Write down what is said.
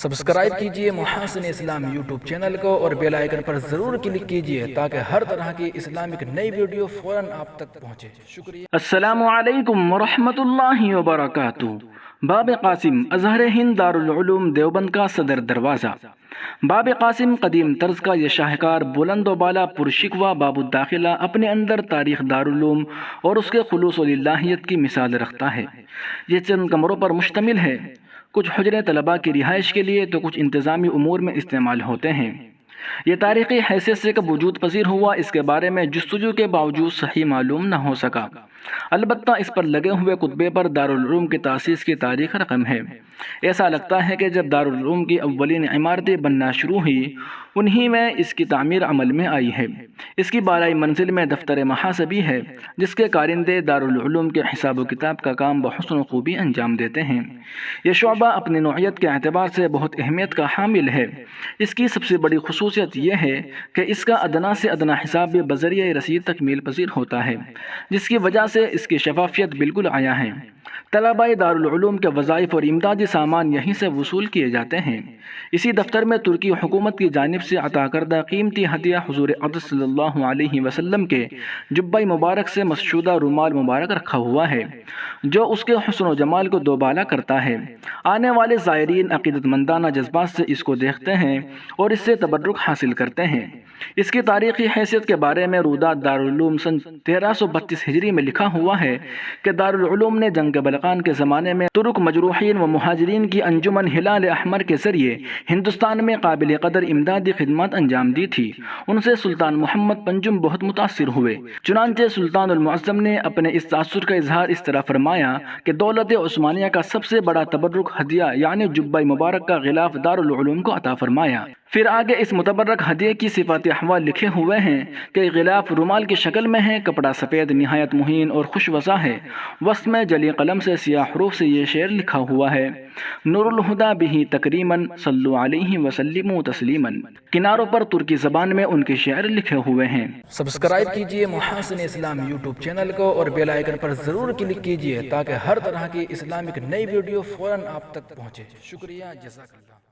Subscribe کیجئے محاسن اسلام YouTube channel کو اور بیل آئیکن پر ضرور کلک کیجئے تاکہ ہر طرح کی اسلامک نئی ویڈیو فوراً آپ تک پہنچے۔ شکریہ۔ السلام علیکم ورحمۃ اللہ وبرکاتہ۔ باب قاسم ازہر ہند دارالعلوم دیوبند کا صدر دروازہ۔ باب قاسم قدیم طرز کا یہ شاہکار بلند و بالا پرشکوہ باب الداخلہ اپنے اندر تاریخ دارالعلوم اور اس کے خلوص و للہیت کی مثال رکھتا ہے۔ یہ چند کمروں پر مشتمل ہے، کچھ حجرے طلباء کی رہائش کے لیے تو کچھ انتظامی امور میں استعمال ہوتے ہیں۔ یہ تاریخی حیثیت سے کب وجود پذیر ہوا اس کے بارے میں جستجو کے باوجود صحیح معلوم نہ ہو سکا، البتہ اس پر لگے ہوئے کتبے پر دارالعلوم کی تاسیس کی تاریخ رقم ہے۔ ایسا لگتا ہے کہ جب دارالعلوم کی اولین عمارتیں بننا شروع ہوئی انہی میں اس کی تعمیر عمل میں آئی ہے۔ اس کی بالائی منزل میں دفتر محاسبی ہے جس کے کارندے دارالعلوم کے حساب و کتاب کا کام بحسن و خوبی انجام دیتے ہیں۔ یہ شعبہ اپنی نوعیت کے اعتبار سے بہت اہمیت کا حامل ہے۔ اس کی سب سے بڑی خصوصیت یہ ہے کہ اس کا ادنا سے ادنا حساب بھی بذریعہ رسید تکمیل پذیر ہوتا ہے، جس کی وجہ سے اس کی شفافیت بالکل عیاں ہے۔ طلباء دارالعلوم کے وظائف اور امدادی سامان یہیں سے وصول کیے جاتے ہیں۔ اسی دفتر میں ترکی حکومت کی جانب سے عطا کردہ قیمتی ہدیہ حضور اقدس صلی اللہ علیہ وسلم کے جبہ مبارک سے مسشودہ رومال مبارک رکھا ہوا ہے جو اس کے حسن و جمال کو دوبالا کرتا ہے۔ آنے والے زائرین عقیدت مندانہ جذبات سے اس کو دیکھتے ہیں اور اس سے تبرک حاصل کرتے ہیں۔ اس کی تاریخی حیثیت کے بارے میں روداد دارالعلوم سن 1332 ہجری میں لکھا ہوا ہے کہ دارالعلوم نے جنگ بلقان کے زمانے میں ترک مجروحین و مہاجرین کی انجمن ہلال احمر کے ذریعے ہندوستان میں قابل قدر امدادی خدمات انجام دی تھی۔ ان سے سلطان محمد پنجم بہت متاثر ہوئے، چنانچہ سلطان المعظم نے اپنے اس تاثر کا اظہار اس طرح فرمایا کہ دولت عثمانیہ کا سب سے بڑا تبرک ہدیہ یعنی جبہ مبارک کا غلاف دارالعلوم کو عطا فرمایا۔ پھر آگے اس متبرک ہدیے کی صفات احوال لکھے ہوئے ہیں کہ غلاف رومال کی شکل میں ہے، کپڑا سفید نہایت مہین اور خوش وضع ہے۔ وسط میں جلی قلم سے سیاہ حروف سے یہ شعر لکھا ہوا ہے: نور الہدیٰ بہ تکریماً صلو علیہ وسلموا تسلیماً۔ کناروں پر ترکی زبان میں ان کے شعر لکھے ہوئے ہیں۔ سبسکرائب کیجئے محاسن اسلام یوٹیوب چینل کو اور بیل آئیکن پر ضرور کلک کیجئے تاکہ ہر طرح کی اسلامک نئی ویڈیو فوراً آپ تک پہنچے۔ شکریہ، جزاک اللہ۔